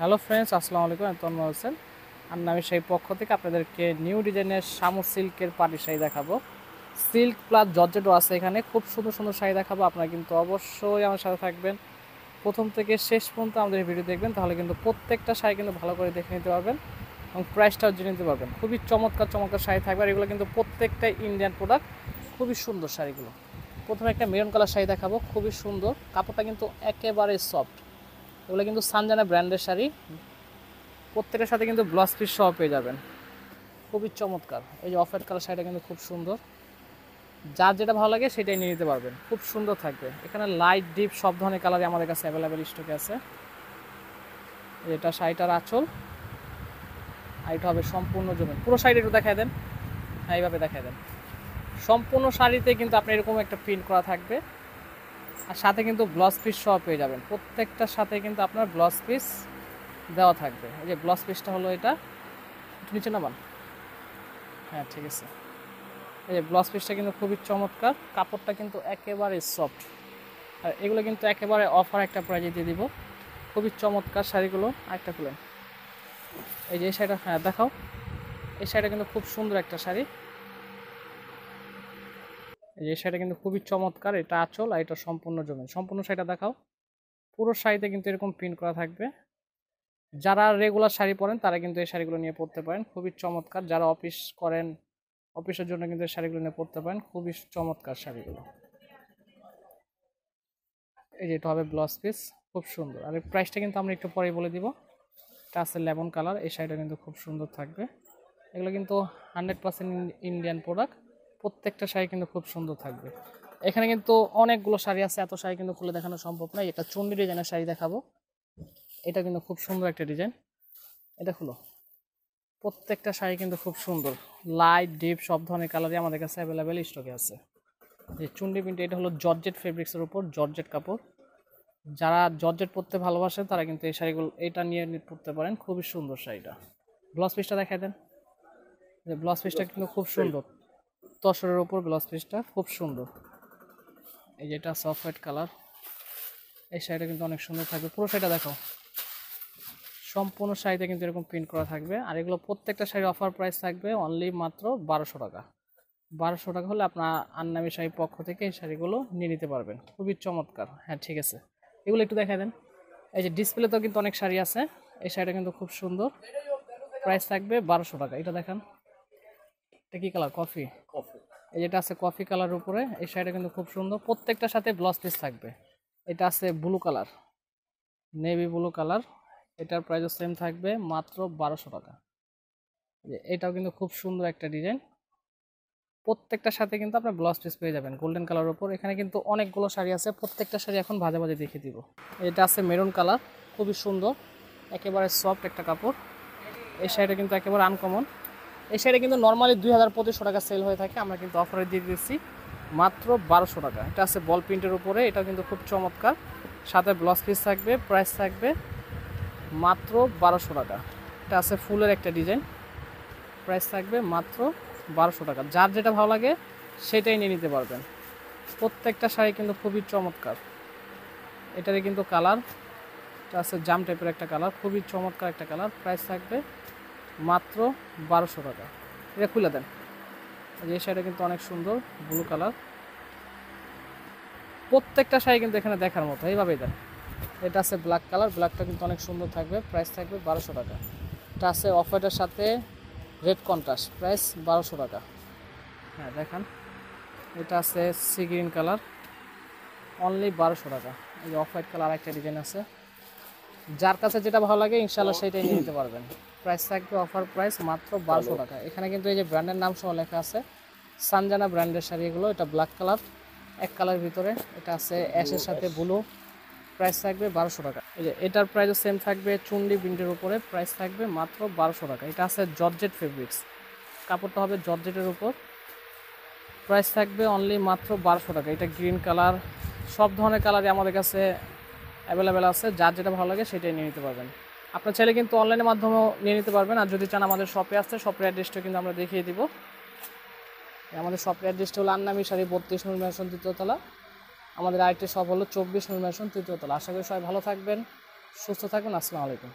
Hello friends, আসসালামু আলাইকুম। আমি তন্ময় হোসেন। আর আমি সেই পক্ষ থেকে আপনাদেরকে নিউ ডিজাইনের শামু সিল্কের পাটি শাড়ি দেখাবো। সিল্ক প্লাস জর্জেটও আছে এখানে। খুব সুন্দর সুন্দর শাড়ি দেখাবো। আপনারা কিন্তু অবশ্যই আমার সাথে থাকবেন, প্রথম থেকে শেষ পর্যন্ত আমাদের ভিডিও দেখবেন, তাহলে কিন্তু প্রত্যেকটা শাড়ি কিন্তু ভালো করে দেখে নিতে পারবেন এবং প্রাইসটাও জেনে নিতে পারবেন। খুবই চমৎকার চমৎকার শাড়ি থাকবে, আর এগুলো কিন্তু প্রত্যেকটাই ইন্ডিয়ান প্রোডাক্ট। খুবই সুন্দর শাড়িগুলো। প্রথমে একটা মেরুন কালার শাড়ি দেখাবো, খুবই সুন্দর। কাপড়টা কিন্তু একেবারে সফট। এগুলো কিন্তু সানজানা ব্র্যান্ডের শাড়ি। প্রত্যেকের সাথে কিন্তু ব্লাউজ পিস সহ পেয়ে যাবেন। খুবই চমৎকার। এই যে অফ হোয়াইট কালার শাড়িটা কিন্তু খুব সুন্দর। যার যেটা ভালো লাগে সেটাই নিয়ে নিতে পারবেন। খুব সুন্দর থাকবে। এখানে লাইট ডিপ সব ধরনের কালারই আমাদের কাছে অ্যাভেলেবেল স্টকে আছে। এটা শাড়িটার আঁচল, আর এটা হবে সম্পূর্ণ জমি। পুরো শাড়ি একটু দেখায় দেন। হ্যাঁ, এইভাবে দেখায় দেন। সম্পূর্ণ শাড়িতে কিন্তু আপনি এরকম একটা প্রিন্ট করা থাকবে, আর সাথে কিন্তু ব্লাউজ পিস সহ পেয়ে যাবেন। প্রত্যেকটার সাথে কিন্তু আপনার ব্লাউজ পিস দেওয়া থাকবে। এই যে ব্লাউজ পিসটা হলো এটা, একটু নিচে নামান। হ্যাঁ, ঠিক আছে। এই যে ব্লাউজ পিসটা কিন্তু খুবই চমৎকার। কাপড়টা কিন্তু একেবারে সফট, আর এগুলো কিন্তু একেবারে অফার একটা প্রাইজে দিয়ে দিব। খুবই চমৎকার শাড়িগুলো। আরেকটা খুলেন। এই যে এই শাড়িটা, হ্যাঁ দেখাও। এই শাড়িটা কিন্তু খুব সুন্দর একটা শাড়ি। এই যে এই শাড়িটা কিন্তু খুবই চমৎকার। এটা আঁচল, আর এটা সম্পূর্ণ জমি। সম্পূর্ণ শাড়িটা দেখাও। পুরো শাড়িতে কিন্তু এরকম প্রিন্ট করা থাকবে। যারা রেগুলার শাড়ি পরেন তারা কিন্তু এই শাড়িগুলো নিয়ে পরতে পারেন। খুবই চমৎকার। যারা অফিস করেন, অফিসের জন্য কিন্তু এই শাড়িগুলো নিয়ে পরতে পারেন। খুবই চমৎকার শাড়িগুলো। এই যে এটা হবে ব্লাউজ পিস, খুব সুন্দর। আর এই প্রাইসটা কিন্তু আমরা একটু পরেই বলে দিব। এটা আছে লেমন কালার। এই শাড়িটা কিন্তু খুব সুন্দর থাকবে। এগুলো কিন্তু 100% ইন্ডিয়ান প্রোডাক্ট। প্রত্যেকটা শাড়ি কিন্তু খুব সুন্দর থাকবে। এখানে কিন্তু অনেকগুলো শাড়ি আছে, এত শাড়ি কিন্তু খুলে দেখানো সম্ভব নয়। এটা চুন্ডি ডিজাইনের শাড়ি দেখাবো। এটা কিন্তু খুব সুন্দর একটা ডিজাইন। এটা হলো প্রত্যেকটা শাড়ি কিন্তু খুব সুন্দর। লাইট ডিপ সব ধরনের কালারই আমাদের কাছে অ্যাভেলেবেল স্টকে আছে। যে চুন্ডি প্রিন্ট, এটা হলো জর্জেট ফেব্রিক্সের উপর জর্জেট কাপড়। যারা জর্জেট পরতে ভালোবাসেন তারা কিন্তু এই শাড়িগুলো এটা নিয়ে পরতে পারেন। খুবই সুন্দর শাড়িটা। ব্লাউজ পিসটা দেখাই দেন। যে ব্লাউজ পিসটা কিন্তু খুব সুন্দর। তসরের উপর ব্লাউজ পিসটা খুব সুন্দর। এই যেটা সফট হোয়াইট কালার। এই শাড়িটা কিন্তু অনেক সুন্দর থাকবে। পুরো শাড়িটা দেখো। সম্পূর্ণ শাড়িতে কিন্তু এরকম প্রিন্ট করা থাকবে, আর এগুলো প্রত্যেকটা শাড়ির অফার প্রাইস থাকবে অনলি মাত্র 1200 টাকা। 1200 টাকা হলে আপনার আন্নামি শাড়ির পক্ষ থেকে এই শাড়িগুলো নিয়ে নিতে পারবেন। খুবই চমৎকার। হ্যাঁ, ঠিক আছে। এগুলো একটু দেখা দেন। এই যে ডিসপ্লেতেও কিন্তু অনেক শাড়ি আছে। এই শাড়িটা কিন্তু খুব সুন্দর। প্রাইস থাকবে 1200 টাকা। এটা দেখান। এটা কি কালার? কফি। এই যেটা আছে কফি কালার উপরে। এই শাড়িটা কিন্তু খুব সুন্দর। প্রত্যেকটার সাথে ব্লাউজ পিস থাকবে। এটা আছে blue colour, navy blue colour. এটার প্রাইসও সেম থাকবে মাত্র 1200 টাকা। এটাও কিন্তু খুব সুন্দর একটা ডিজাইন। প্রত্যেকটার সাথে কিন্তু আপনার ব্লাউজ পিস পেয়ে যাবেন গোল্ডেন কালার উপর। এখানে কিন্তু অনেকগুলো শাড়ি আছে, প্রত্যেকটা শাড়ি এখন ভাজে ভাজে দেখিয়ে দিব। এটা আছে মেরুন কালার, খুবই সুন্দর। একেবারে সফট একটা কাপড়। এই শাড়িটা কিন্তু একেবারে আনকমন। এই শাড়িটা কিন্তু নর্মালি 2000-2500 টাকা সেল হয়ে থাকে, আমরা কিন্তু অফারে দিয়ে দিচ্ছি মাত্র 1200 টাকা। এটা আছে বল প্রিন্টের উপরে। এটা কিন্তু খুব চমৎকার। সাথে ব্লাউজ পিস থাকবে। প্রাইস থাকবে মাত্র 1200 টাকা। এটা আছে ফুলের একটা ডিজাইন। প্রাইস থাকবে মাত্র 1200 টাকা। যার যেটা ভালো লাগে সেটাই নিয়ে নিতে পারবেন। প্রত্যেকটা শাড়ি কিন্তু খুবই চমৎকার। এটারে কিন্তু কালার, এটা আছে জাম টাইপের একটা কালার, খুবই চমৎকার একটা কালার। প্রাইস থাকবে মাত্র 1200 টাকা। এটা খুলে দেন। এই শাড়িটা কিন্তু অনেক সুন্দর, ব্লু কালার। প্রত্যেকটা শাড়ি কিন্তু এখানে দেখার মতো, এইভাবেই দেন। এটা আছে ব্ল্যাক কালার। ব্ল্যাকটা কিন্তু অনেক সুন্দর থাকবে। প্রাইস থাকবে 1200 টাকা। এটা আছে অফ হোয়াইটের সাথে রেড কন্ট্রাস্ট। প্রাইস 1200 টাকা। হ্যাঁ দেখান। এটা আছে সি গ্রিন কালার, অনলি 1200 টাকা। এই যে অফ হোয়াইট কালার একটা ডিজাইন আছে। যার কাছে যেটা ভালো লাগে ইনশাল্লাহ সেটাই নিয়ে নিতে পারবেন। প্রাইস থাকবে অফার প্রাইস মাত্র 1200 টাকা। এখানে কিন্তু এই যে ব্র্যান্ডের নাম সহ লেখা আছে, সানজানা ব্র্যান্ডের শাড়ি এগুলো। এটা ব্ল্যাক কালার, এক কালার ভিতরে। এটা আছে অ্যাশের সাথে ব্লু। প্রাইস থাকবে 1200 টাকা। এই যে এটার প্রাইসও সেম থাকবে চুন্ডি প্রিন্টের উপরে। প্রাইস থাকবে মাত্র 1200 টাকা। এটা আছে জর্জেট ফেব্রিক্স, কাপড়টা হবে জর্জেটের উপর। প্রাইস থাকবে অনলি মাত্র 1200 টাকা। এটা গ্রিন কালার, সব ধরনের কালারই আমাদের কাছে অ্যাভেলেবেল আছে। যার যেটা ভালো লাগে সেটাই নিয়ে নিতে পারবেন। আপনার চাইলে কিন্তু অনলাইনের মাধ্যমেও নিয়ে নিতে পারবেন, আর যদি চান আমাদের শপে আসতে, শপের অ্যাড্রেসটা কিন্তু আমরা দেখিয়ে দিব। আমাদের শপের অ্যাড্রেসটা হলো আন্নামি শাড়ি, 32 নূর ম্যানশন 3য় তলা। আমাদের আরেকটি শপ হলো 24 নূর ম্যানশন 3য় তলা। আশা করি সবাই ভালো থাকবেন, সুস্থ থাকবেন। আসসালামু আলাইকুম।